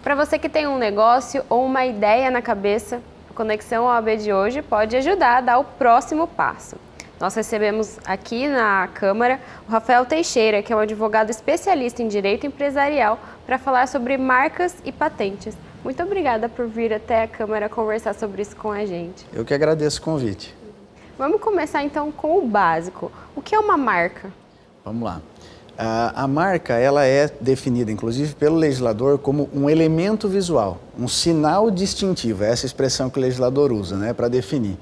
Para você que tem um negócio ou uma ideia na cabeça, a Conexão OAB de hoje pode ajudar a dar o próximo passo. Nós recebemos aqui na Câmara o Rafael Teixeira, que é um advogado especialista em direito empresarial, para falar sobre marcas e patentes. Muito obrigada por vir até a Câmara conversar sobre isso com a gente. Eu que agradeço o convite. Vamos começar então com o básico. O que é uma marca? Vamos lá. A marca, ela é definida, inclusive, pelo legislador como um elemento visual, um sinal distintivo. É essa expressão que o legislador usa, né, para definir.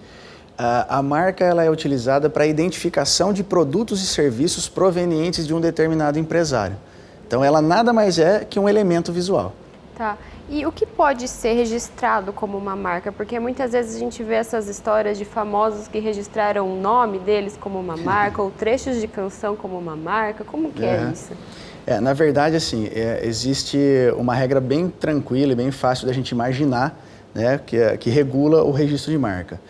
A marca, ela é utilizada para a identificação de produtos e serviços provenientes de um determinado empresário. Então, ela nada mais é que um elemento visual. Tá. E o que pode ser registrado como uma marca? Porque muitas vezes a gente vê essas histórias de famosos que registraram o nome deles como uma marca, ou trechos de canção como uma marca. Como que é isso? Na verdade, assim, existe uma regra bem tranquila e bem fácil da gente imaginar, né, que regula o registro de marca.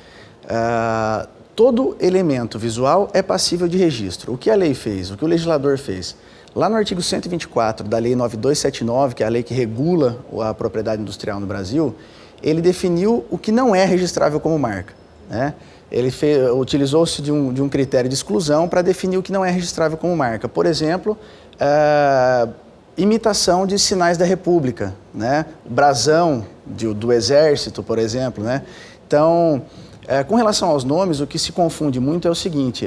Todo elemento visual é passível de registro. O que a lei fez? O que o legislador fez? Lá no artigo 124 da Lei 9279, que é a lei que regula a propriedade industrial no Brasil, ele definiu o que não é registrável como marca, né? Ele utilizou-se de um critério de exclusão para definir o que não é registrável como marca. Por exemplo, imitação de sinais da República, né? O brasão do Exército, por exemplo, né? Então, com relação aos nomes, o que se confunde muito é o seguinte: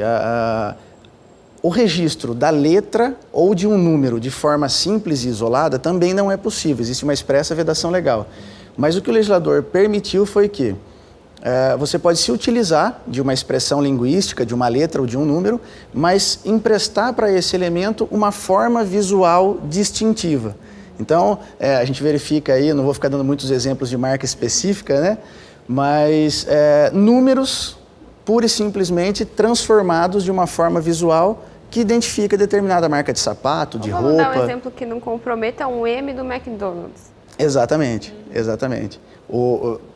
o registro da letra ou de um número de forma simples e isolada também não é possível, existe uma expressa vedação legal. Mas o que o legislador permitiu foi que você pode se utilizar de uma expressão linguística, de uma letra ou de um número, mas emprestar para esse elemento uma forma visual distintiva. Então, a gente verifica aí, não vou ficar dando muitos exemplos de marca específica, né? Mas números pura e simplesmente transformados de uma forma visual que identifica determinada marca de sapato, de roupa. Vamos dar um exemplo que não comprometa, um M do McDonald's. Exatamente, exatamente.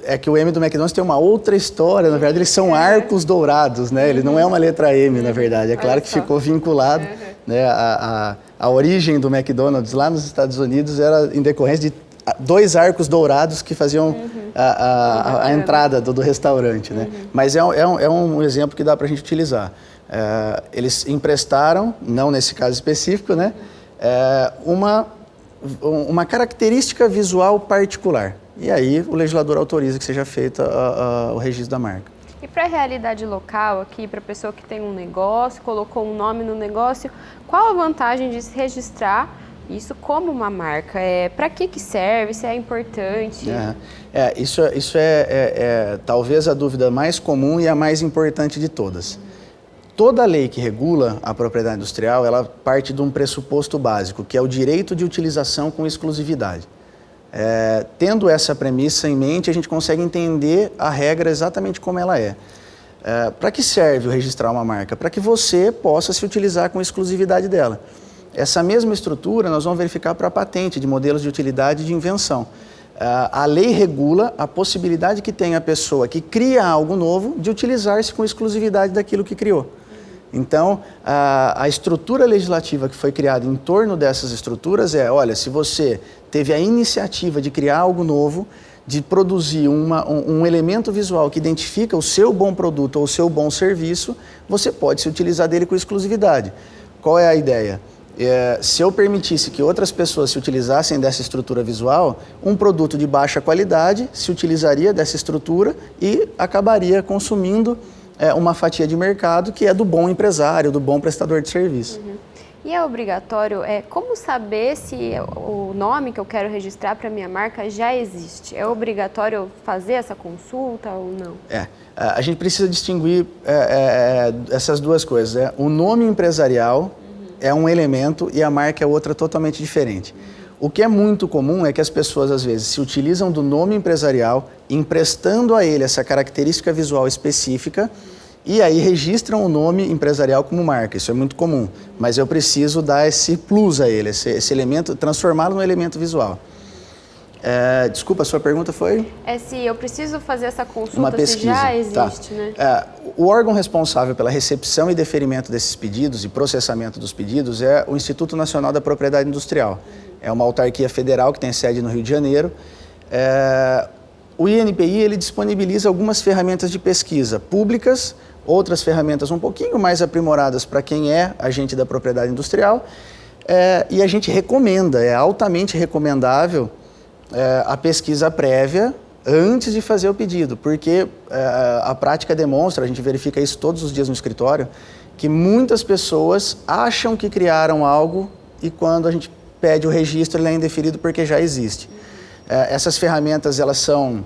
É que o M do McDonald's tem uma outra história, na verdade eles são arcos dourados, né? Ele não é uma letra M, na verdade. É claro que ficou vinculado, né? A origem do McDonald's lá nos Estados Unidos era em decorrência de dois arcos dourados que faziam a entrada do restaurante, né? Mas é um exemplo que dá para a gente utilizar. Eles emprestaram, não nesse caso específico, né? Uma característica visual particular. E aí o legislador autoriza que seja feito o registro da marca. E para a realidade local aqui, para a pessoa que tem um negócio, colocou um nome no negócio, qual a vantagem de se registrar isso como uma marca? Para que serve? Se é importante? Isso é talvez a dúvida mais comum e a mais importante de todas. Toda lei que regula a propriedade industrial, ela parte de um pressuposto básico, que é o direito de utilização com exclusividade. Tendo essa premissa em mente, a gente consegue entender a regra exatamente como ela é. Para que serve o registrar uma marca? Para que você possa se utilizar com exclusividade dela. Essa mesma estrutura nós vamos verificar para a patente de modelos de utilidade e de invenção. A lei regula a possibilidade que tem a pessoa que cria algo novo de utilizar-se com exclusividade daquilo que criou. Então, a estrutura legislativa que foi criada em torno dessas estruturas olha, se você teve a iniciativa de criar algo novo, de produzir um elemento visual que identifica o seu bom produto ou o seu bom serviço, você pode se utilizar dele com exclusividade. Qual é a ideia? Se eu permitisse que outras pessoas se utilizassem dessa estrutura visual, um produto de baixa qualidade se utilizaria dessa estrutura e acabaria consumindo uma fatia de mercado que é do bom empresário, do bom prestador de serviço. E é obrigatório, como saber se o nome que eu quero registrar para minha marca já existe? É obrigatório fazer essa consulta ou não? A gente precisa distinguir essas duas coisas. O nome empresarial é um elemento e a marca é outra totalmente diferente. O que é muito comum é que as pessoas, às vezes, se utilizam do nome empresarial, emprestando a ele essa característica visual específica, e aí registram o nome empresarial como marca. Isso é muito comum, mas eu preciso dar esse plus a ele, esse elemento, transformá-lo no elemento visual. Desculpa, a sua pergunta foi? Se eu preciso fazer essa consulta, Uma pesquisa. se já existe, tá. né? O órgão responsável pela recepção e deferimento desses pedidos e processamento dos pedidos é o Instituto Nacional da Propriedade Industrial. É uma autarquia federal que tem sede no Rio de Janeiro. O INPI ele disponibiliza algumas ferramentas de pesquisa públicas, outras ferramentas um pouquinho mais aprimoradas para quem é agente da propriedade industrial. E a gente recomenda, é altamente recomendável a pesquisa prévia antes de fazer o pedido, porque a prática demonstra, a gente verifica isso todos os dias no escritório, que muitas pessoas acham que criaram algo e quando a gente pede o registro ele é indeferido porque já existe. Essas ferramentas elas são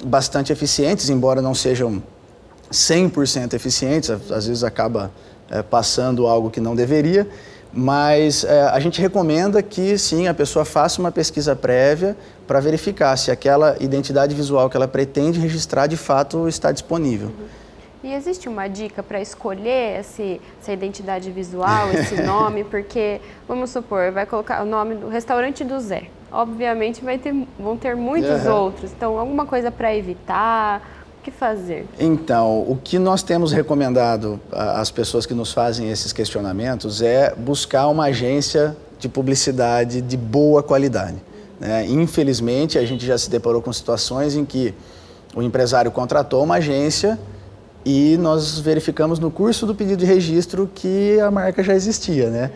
bastante eficientes, embora não sejam 100% eficientes, às vezes acaba passando algo que não deveria, mas a gente recomenda que sim, a pessoa faça uma pesquisa prévia para verificar se aquela identidade visual que ela pretende registrar de fato está disponível. E existe uma dica para escolher essa identidade visual, esse nome? Porque, vamos supor, vai colocar o nome do restaurante do Zé. Obviamente vão ter muitos outros, então alguma coisa para evitar? O que fazer? Então, o que nós temos recomendado às pessoas que nos fazem esses questionamentos é buscar uma agência de publicidade de boa qualidade, né? Infelizmente, a gente já se deparou com situações em que o empresário contratou uma agência e nós verificamos no curso do pedido de registro que a marca já existia, né?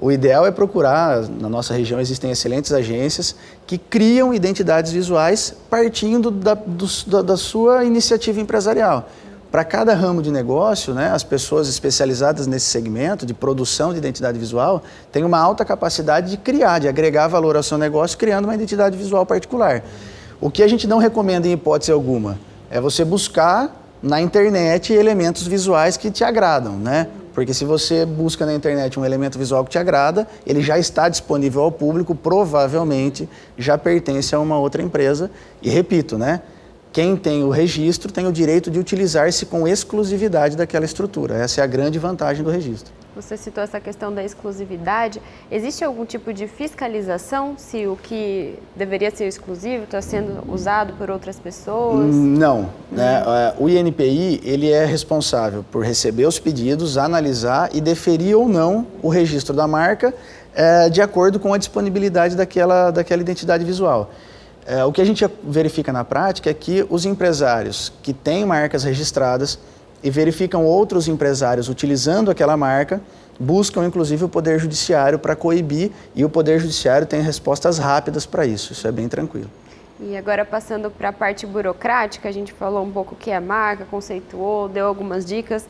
O ideal é procurar, na nossa região existem excelentes agências que criam identidades visuais partindo da sua iniciativa empresarial. Para cada ramo de negócio, né, as pessoas especializadas nesse segmento de produção de identidade visual têm uma alta capacidade de criar, de agregar valor ao seu negócio criando uma identidade visual particular. O que a gente não recomenda em hipótese alguma é você buscar na internet elementos visuais que te agradam, né? Porque se você busca na internet um elemento visual que te agrada, ele já está disponível ao público, provavelmente já pertence a uma outra empresa. E repito, né? Quem tem o registro tem o direito de utilizar-se com exclusividade daquela estrutura. Essa é a grande vantagem do registro. Você citou essa questão da exclusividade. Existe algum tipo de fiscalização se o que deveria ser exclusivo está sendo usado por outras pessoas? Não. Né? O INPI ele é responsável por receber os pedidos, analisar e deferir ou não o registro da marca de acordo com a disponibilidade daquela identidade visual. O que a gente verifica na prática é que os empresários que têm marcas registradas e verificam outros empresários utilizando aquela marca, buscam inclusive o Poder Judiciário para coibir e o Poder Judiciário tem respostas rápidas para isso, isso é bem tranquilo. E agora passando para a parte burocrática, a gente falou um pouco o que é a marca, conceituou, deu algumas dicas.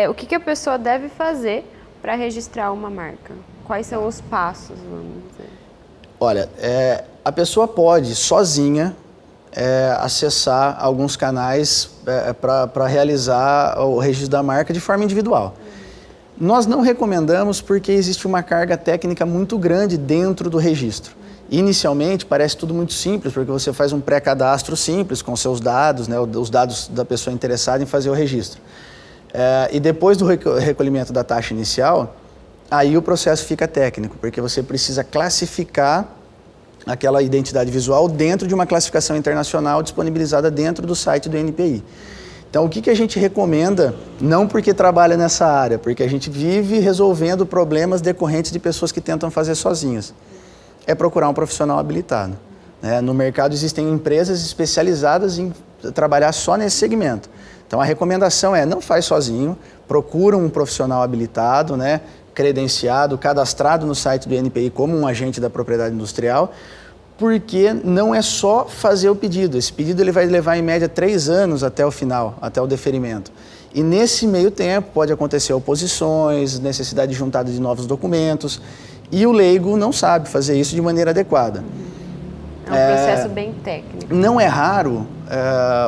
O que a pessoa deve fazer para registrar uma marca? Quais são os passos, vamos dizer? Olha, a pessoa pode sozinha acessar alguns canais para realizar o registro da marca de forma individual. Nós não recomendamos porque existe uma carga técnica muito grande dentro do registro. Inicialmente parece tudo muito simples, porque você faz um pré-cadastro simples com seus dados, né, os dados da pessoa interessada em fazer o registro. E depois do recolhimento da taxa inicial, aí o processo fica técnico, porque você precisa classificar aquela identidade visual dentro de uma classificação internacional disponibilizada dentro do site do INPI. Então, o que a gente recomenda, não porque trabalha nessa área, porque a gente vive resolvendo problemas decorrentes de pessoas que tentam fazer sozinhas, é procurar um profissional habilitado. Né? No mercado existem empresas especializadas em trabalhar só nesse segmento. Então, a recomendação é não faz sozinho, procura um profissional habilitado, né? Credenciado, cadastrado no site do INPI como um agente da propriedade industrial, porque não é só fazer o pedido. Esse pedido ele vai levar em média 3 anos até o final, até o deferimento. E nesse meio tempo pode acontecer oposições, necessidade de juntada de novos documentos, e o leigo não sabe fazer isso de maneira adequada. É um processo bem técnico. Não é raro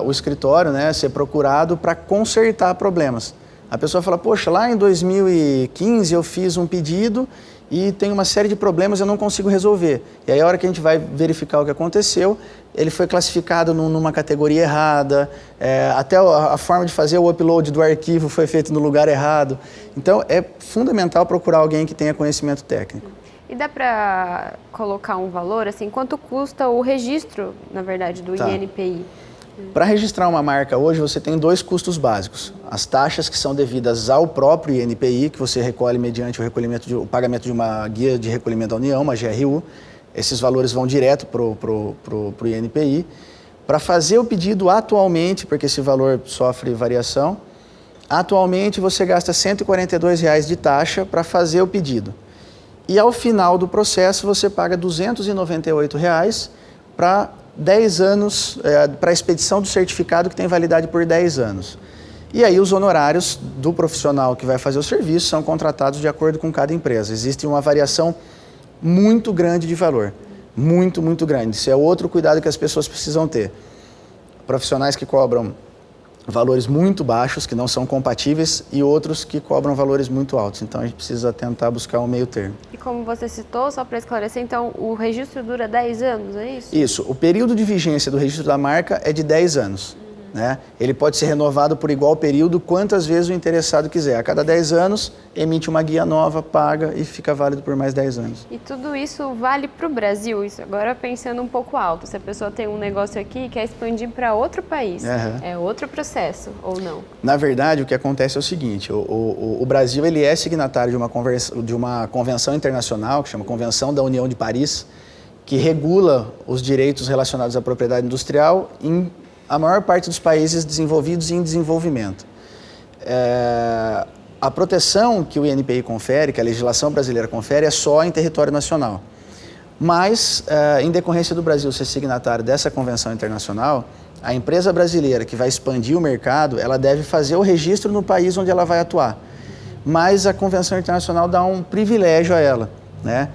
o escritório, né, ser procurado para consertar problemas. A pessoa fala, poxa, lá em 2015 eu fiz um pedido e tem uma série de problemas eu não consigo resolver. E aí a hora que a gente vai verificar o que aconteceu, ele foi classificado numa categoria errada, até a forma de fazer o upload do arquivo foi feito no lugar errado. Então é fundamental procurar alguém que tenha conhecimento técnico. E E dá para colocar um valor, assim, quanto custa o registro, na verdade, do INPI? Para registrar uma marca hoje, você tem 2 custos básicos. As taxas que são devidas ao próprio INPI, que você recolhe mediante o pagamento de uma guia de recolhimento da União, uma GRU. Esses valores vão direto para o INPI. Para fazer o pedido atualmente, porque esse valor sofre variação, atualmente você gasta R$ 142 de taxa para fazer o pedido. E ao final do processo você paga R$ 298 para 10 anos, para a expedição do certificado que tem validade por 10 anos. E aí os honorários do profissional que vai fazer o serviço são contratados de acordo com cada empresa. Existe uma variação muito grande de valor, muito, muito grande. Isso é outro cuidado que as pessoas precisam ter. Profissionais que cobram valores muito baixos, que não são compatíveis, e outros que cobram valores muito altos. Então a gente precisa tentar buscar um meio termo. E como você citou, só para esclarecer, então o registro dura 10 anos, é isso? Isso. O período de vigência do registro da marca é de 10 anos. Né? Ele pode ser renovado por igual período quantas vezes o interessado quiser. A cada 10 anos, emite uma guia nova, paga e fica válido por mais 10 anos. E tudo isso vale para o Brasil? Isso agora pensando um pouco alto. Se a pessoa tem um negócio aqui e quer expandir para outro país, é outro processo ou não? Na verdade, o que acontece é o seguinte, o Brasil ele é signatário de uma convenção internacional, que chama Convenção da União de Paris, que regula os direitos relacionados à propriedade industrial em a maior parte dos países desenvolvidos e em desenvolvimento. A proteção que o INPI confere, que a legislação brasileira confere, é só em território nacional. Mas, em decorrência do Brasil ser signatário dessa convenção internacional, a empresa brasileira que vai expandir o mercado, ela deve fazer o registro no país onde ela vai atuar. Mas a convenção internacional dá um privilégio a ela, né?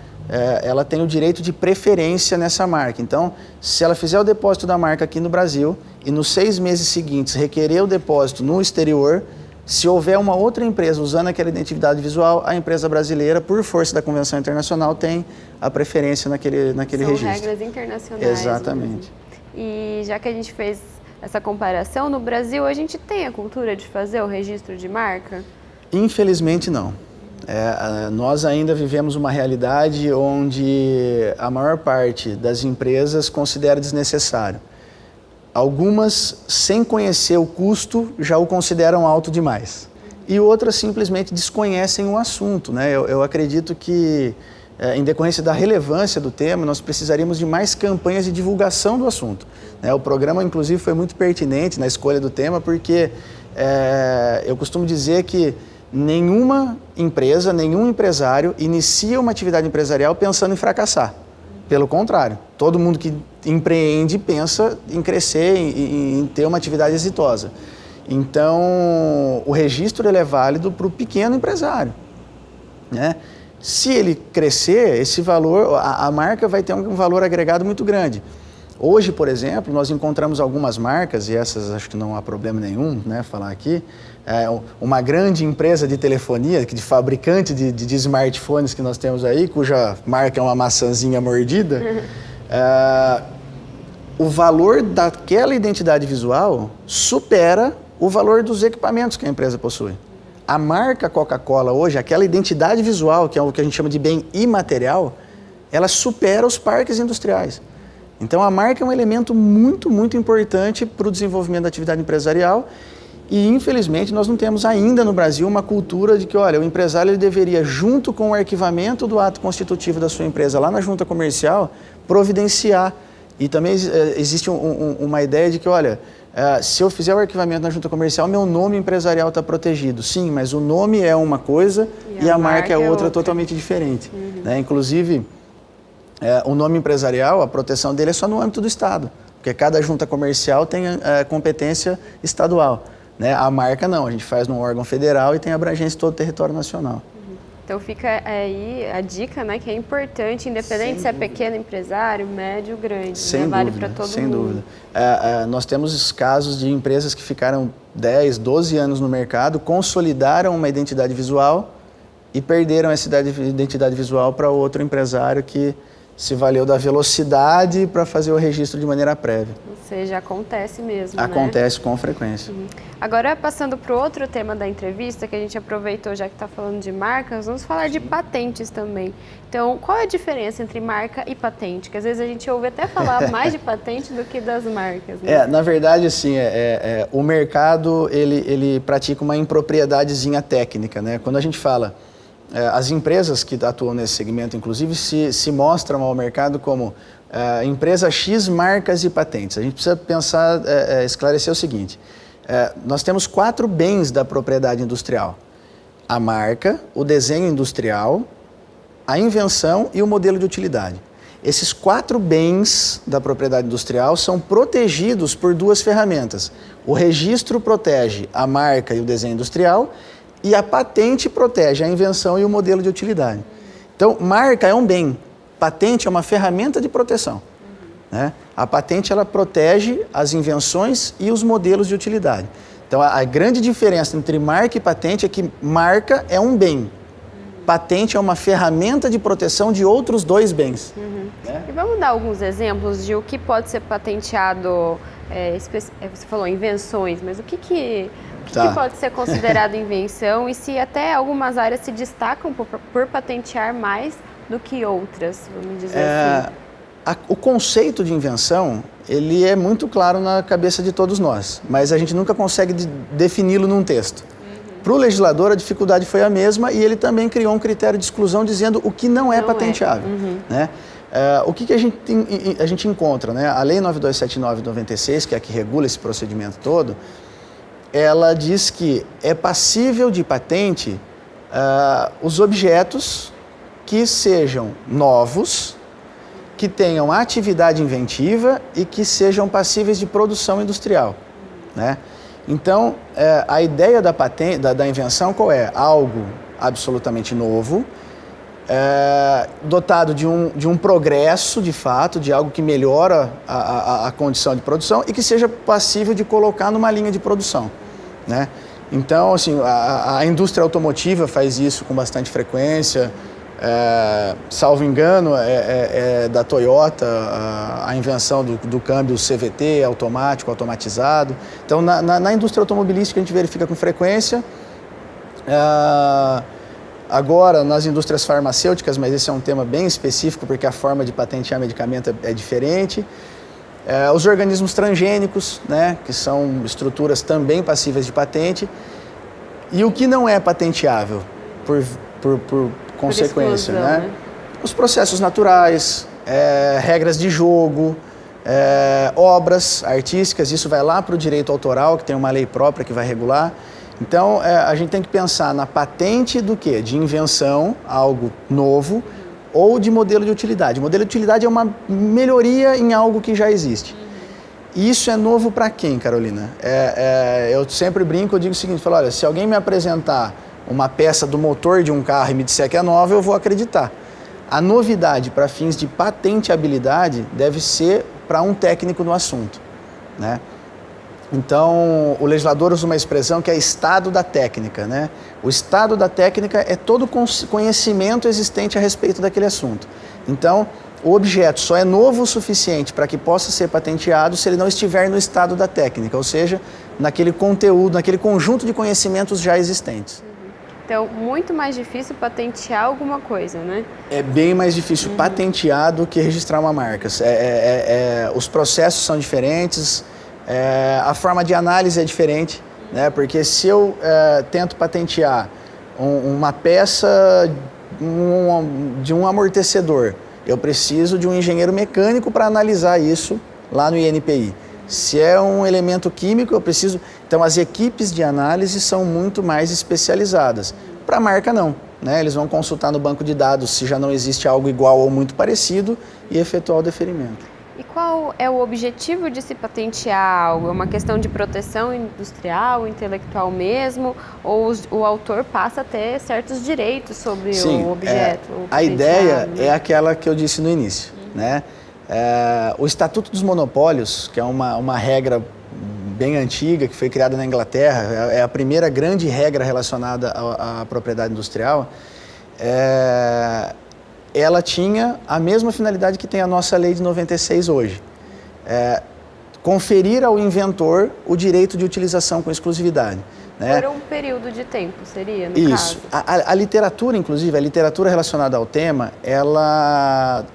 Ela tem o direito de preferência nessa marca. Então, se ela fizer o depósito da marca aqui no Brasil e nos 6 meses seguintes requerer o depósito no exterior, se houver uma outra empresa usando aquela identidade visual, a empresa brasileira, por força da Convenção Internacional, tem a preferência naquele registro. São regras internacionais. Exatamente. E já que a gente fez essa comparação, no Brasil a gente tem a cultura de fazer o registro de marca? Infelizmente não. Nós ainda vivemos uma realidade onde a maior parte das empresas considera desnecessário. Algumas, sem conhecer o custo, já o consideram alto demais. E outras simplesmente desconhecem o assunto, né? Eu acredito que, em decorrência da relevância do tema, nós precisaríamos de mais campanhas de divulgação do assunto. O programa, inclusive, foi muito pertinente na escolha do tema, porque eu costumo dizer que nenhuma empresa, nenhum empresário inicia uma atividade empresarial pensando em fracassar. Pelo contrário, todo mundo que empreende pensa em crescer, em ter uma atividade exitosa. Então, o registro ele é válido para o pequeno empresário, né? Se ele crescer, esse valor, a marca vai ter um valor agregado muito grande. Hoje, por exemplo, nós encontramos algumas marcas, e essas acho que não há problema nenhum, né, falar aqui, uma grande empresa de telefonia, de fabricante de smartphones que nós temos aí, cuja marca é uma maçãzinha mordida, o valor daquela identidade visual supera o valor dos equipamentos que a empresa possui. A marca Coca-Cola hoje, aquela identidade visual, que é o que a gente chama de bem imaterial, ela supera os parques industriais. Então, a marca é um elemento muito, muito importante para o desenvolvimento da atividade empresarial e, infelizmente, nós não temos ainda no Brasil uma cultura de que, olha, o empresário ele deveria, junto com o arquivamento do ato constitutivo da sua empresa lá na junta comercial, providenciar. E também existe uma ideia de que, olha, se eu fizer o arquivamento na junta comercial, meu nome empresarial está protegido. Sim, mas o nome é uma coisa e a marca é outra totalmente diferente. Né? Inclusive, o nome empresarial, a proteção dele é só no âmbito do Estado, porque cada junta comercial tem competência estadual. Né? A marca não, a gente faz num órgão federal e tem abrangência em todo o território nacional. Então fica aí a dica, né, que é importante, independente se é pequeno empresário, médio, grande, né? Vale para todo mundo. Sem dúvida. Nós temos casos de empresas que ficaram 10, 12 anos no mercado, consolidaram uma identidade visual e perderam essa identidade visual para outro empresário que se valeu da velocidade para fazer o registro de maneira prévia. Ou seja, acontece mesmo, Acontece com frequência. Agora, passando para o outro tema da entrevista, que a gente aproveitou já que está falando de marcas, vamos falar de patentes também. Então, qual é a diferença entre marca e patente? Que às vezes a gente ouve até falar mais de patente do que das marcas. Né? Na verdade, assim, o mercado, ele pratica uma impropriedadezinha técnica, né? Quando a gente fala, as empresas que atuam nesse segmento, inclusive, se mostram ao mercado como empresa X, marcas e patentes. A gente precisa pensar, esclarecer o seguinte, nós temos 4 bens da propriedade industrial: a marca, o desenho industrial, a invenção e o modelo de utilidade. Esses 4 bens da propriedade industrial são protegidos por 2 ferramentas. O registro protege a marca e o desenho industrial e a patente protege a invenção e o modelo de utilidade. Então, marca é um bem, patente é uma ferramenta de proteção. Né? A patente, ela protege as invenções e os modelos de utilidade. Então, a grande diferença entre marca e patente é que marca é um bem, patente é uma ferramenta de proteção de outros 2 bens. Né? E vamos dar alguns exemplos de o que pode ser patenteado, você falou invenções, mas o que pode ser considerado invenção e se até algumas áreas se destacam por patentear mais do que outras, vamos dizer assim. O conceito de invenção, ele é muito claro na cabeça de todos nós, mas a gente nunca consegue defini-lo num texto. Para o legislador, a dificuldade foi a mesma e ele também criou um critério de exclusão dizendo o que não é patenteável. Né? O que a gente encontra? Né? A Lei 9279/96, que é a que regula esse procedimento todo, ela diz que é passível de patente os objetos que sejam novos, que tenham atividade inventiva e que sejam passíveis de produção industrial. Né? Então, a ideia da patente, da invenção qual é? Algo absolutamente novo, dotado de um progresso, de fato, de algo que melhora a condição de produção e que seja passível de colocar numa linha de produção. Né? Então, assim, a indústria automotiva faz isso com bastante frequência. Salvo engano, da Toyota a invenção do câmbio CVT, automático, automatizado. Então, na indústria automobilística a gente verifica com frequência. Agora, nas indústrias farmacêuticas, mas esse é um tema bem específico porque a forma de patentear medicamento é diferente. Os organismos transgênicos, né, que são estruturas também passíveis de patente. E o que não é patenteável por consequência, né? Os processos naturais, regras de jogo, obras artísticas, isso vai lá para o direito autoral, que tem uma lei própria que vai regular. Então, a gente tem que pensar na patente do quê? De invenção, algo novo, ou de modelo de utilidade. Modelo de utilidade é uma melhoria em algo que já existe. E isso é novo para quem, Carolina? Eu sempre brinco, eu digo o seguinte, falo, olha, se alguém me apresentar uma peça do motor de um carro e me disser que é nova, eu vou acreditar. A novidade para fins de patenteabilidade deve ser para um técnico no assunto. Né? Então, o legislador usa uma expressão que é estado da técnica. Né? O estado da técnica é todo o conhecimento existente a respeito daquele assunto. Então, o objeto só é novo o suficiente para que possa ser patenteado se ele não estiver no estado da técnica, ou seja, naquele conteúdo, naquele conjunto de conhecimentos já existentes. Então, muito mais difícil patentear alguma coisa, né? É bem mais difícil patentear do que registrar uma marca. Os processos são diferentes, a forma de análise é diferente, né? Porque se eu tento patentear uma peça de um amortecedor, eu preciso de um engenheiro mecânico para analisar isso lá no INPI. Se é um elemento químico, eu preciso... Então, as equipes de análise são muito mais especializadas. Para a marca, não. Né? Eles vão consultar no banco de dados se já não existe algo igual ou muito parecido e efetuar o deferimento. E qual é o objetivo de se patentear algo? É uma questão de proteção industrial, intelectual mesmo? Ou o autor passa a ter certos direitos sobre o objeto? A ideia é aquela que eu disse no início. Né? O Estatuto dos Monopólios, que é uma regra bem antiga, que foi criada na Inglaterra, é a primeira grande regra relacionada à propriedade industrial, ela tinha a mesma finalidade que tem a nossa lei de 96 hoje. Conferir ao inventor o direito de utilização com exclusividade. Né? Por um período de tempo, seria, no Isso. caso? A literatura, inclusive, a literatura relacionada ao tema,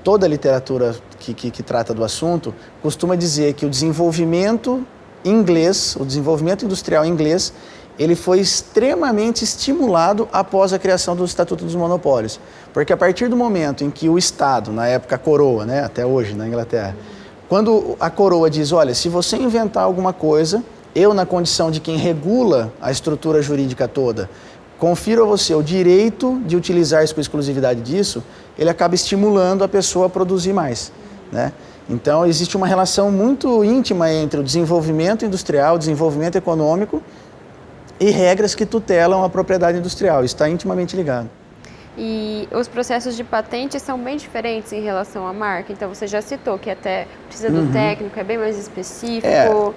toda a literatura que trata do assunto, costuma dizer que o desenvolvimento inglês, o desenvolvimento industrial inglês, ele foi extremamente estimulado após a criação do Estatuto dos Monopólios. Porque a partir do momento em que o Estado, na época a coroa, né, até hoje na Inglaterra, quando a coroa diz, olha, se você inventar alguma coisa, eu, na condição de quem regula a estrutura jurídica toda, confiro a você o direito de utilizar isso com exclusividade disso, ele acaba estimulando a pessoa a produzir mais, né? Então, existe uma relação muito íntima entre o desenvolvimento industrial, o desenvolvimento econômico e regras que tutelam a propriedade industrial. Isso está intimamente ligado. E os processos de patente são bem diferentes em relação à marca? Então, você já citou que até precisa do técnico, é bem mais específico.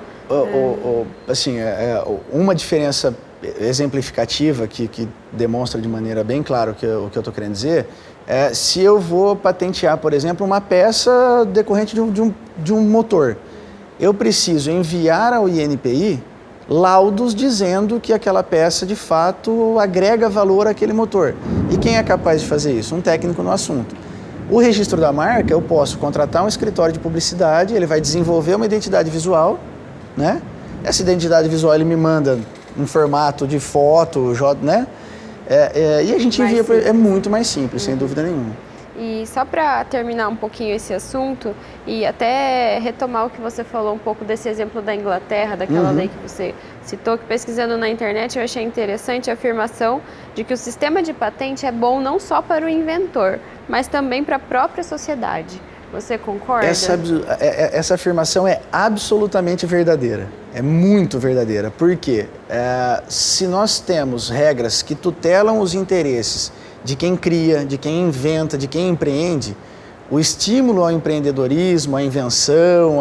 Uma diferença exemplificativa que demonstra de maneira bem clara o que eu estou querendo dizer é se eu vou patentear, por exemplo, uma peça decorrente de um motor. Eu preciso enviar ao INPI laudos dizendo que aquela peça, de fato, agrega valor àquele motor. E quem é capaz de fazer isso? Um técnico no assunto. O registro da marca, eu posso contratar um escritório de publicidade, ele vai desenvolver uma identidade visual, né? Essa identidade visual ele me manda um formato de foto, né? E a gente envia, é muito mais simples, sem dúvida nenhuma. E só para terminar um pouquinho esse assunto e até retomar o que você falou um pouco desse exemplo da Inglaterra, daquela lei que você citou, que pesquisando na internet eu achei interessante a afirmação de que o sistema de patente é bom não só para o inventor, mas também para a própria sociedade. Você concorda? Essa afirmação é absolutamente verdadeira, é muito verdadeira. Por quê? Se nós temos regras que tutelam os interesses de quem cria, de quem inventa, de quem empreende, o estímulo ao empreendedorismo, à invenção,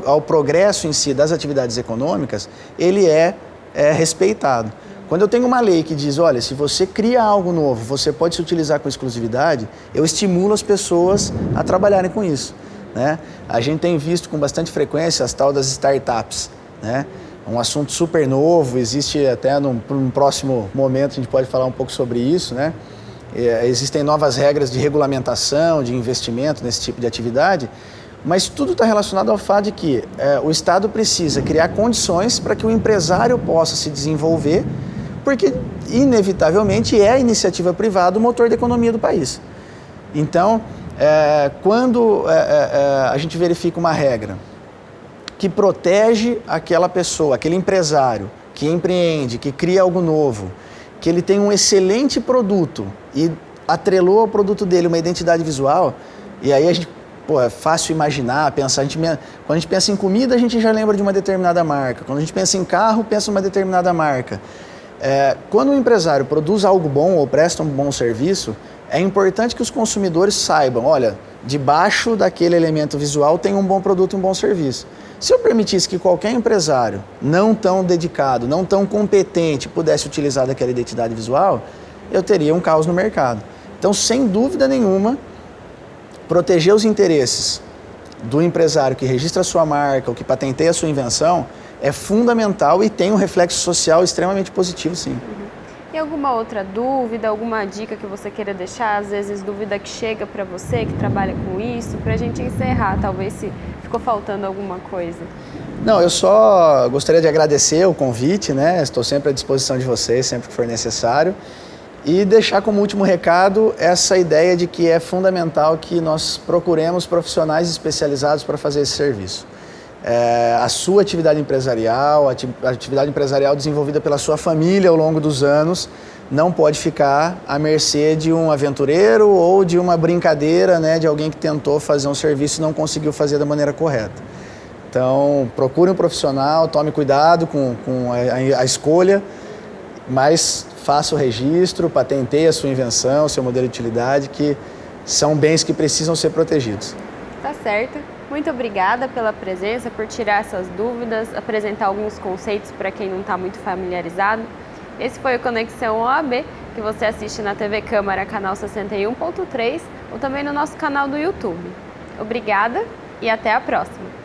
ao progresso em si das atividades econômicas, ele é respeitado. Quando eu tenho uma lei que diz, olha, se você cria algo novo, você pode se utilizar com exclusividade, eu estimulo as pessoas a trabalharem com isso, né? A gente tem visto com bastante frequência as tal das startups, né? Um assunto super novo, existe até num próximo momento a gente pode falar um pouco sobre isso, né? Existem novas regras de regulamentação, de investimento nesse tipo de atividade, mas tudo está relacionado ao fato de que o Estado precisa criar condições para que o empresário possa se desenvolver, porque, inevitavelmente, é a iniciativa privada o motor da economia do país. Então, quando a gente verifica uma regra que protege aquela pessoa, aquele empresário que empreende, que cria algo novo, que ele tem um excelente produto e atrelou ao produto dele uma identidade visual, e aí a gente, é fácil imaginar, pensar, quando a gente pensa em comida, a gente já lembra de uma determinada marca, quando a gente pensa em carro, pensa em uma determinada marca. Quando o empresário produz algo bom ou presta um bom serviço, é importante que os consumidores saibam, olha, debaixo daquele elemento visual tem um bom produto e um bom serviço. Se eu permitisse que qualquer empresário não tão dedicado, não tão competente pudesse utilizar daquela identidade visual, eu teria um caos no mercado. Então, sem dúvida nenhuma, proteger os interesses do empresário que registra a sua marca ou que patenteia a sua invenção é fundamental e tem um reflexo social extremamente positivo, sim. E alguma outra dúvida, alguma dica que você queira deixar? Às vezes dúvida que chega para você, que trabalha com isso, para a gente encerrar, talvez se ficou faltando alguma coisa. Não, eu só gostaria de agradecer o convite, né? Estou sempre à disposição de vocês, sempre que for necessário. E deixar como último recado essa ideia de que é fundamental que nós procuremos profissionais especializados para fazer esse serviço. A sua atividade empresarial, a atividade empresarial desenvolvida pela sua família ao longo dos anos, não pode ficar à mercê de um aventureiro ou de uma brincadeira, né, de alguém que tentou fazer um serviço e não conseguiu fazer da maneira correta. Então, procure um profissional, tome cuidado com a escolha, mas faça o registro, patenteie a sua invenção, seu modelo de utilidade, que são bens que precisam ser protegidos. Tá certo. Muito obrigada pela presença, por tirar essas dúvidas, apresentar alguns conceitos para quem não está muito familiarizado. Esse foi o Conexão OAB. que você assiste na TV Câmara, canal 61.3, ou também no nosso canal do YouTube. Obrigada e até a próxima!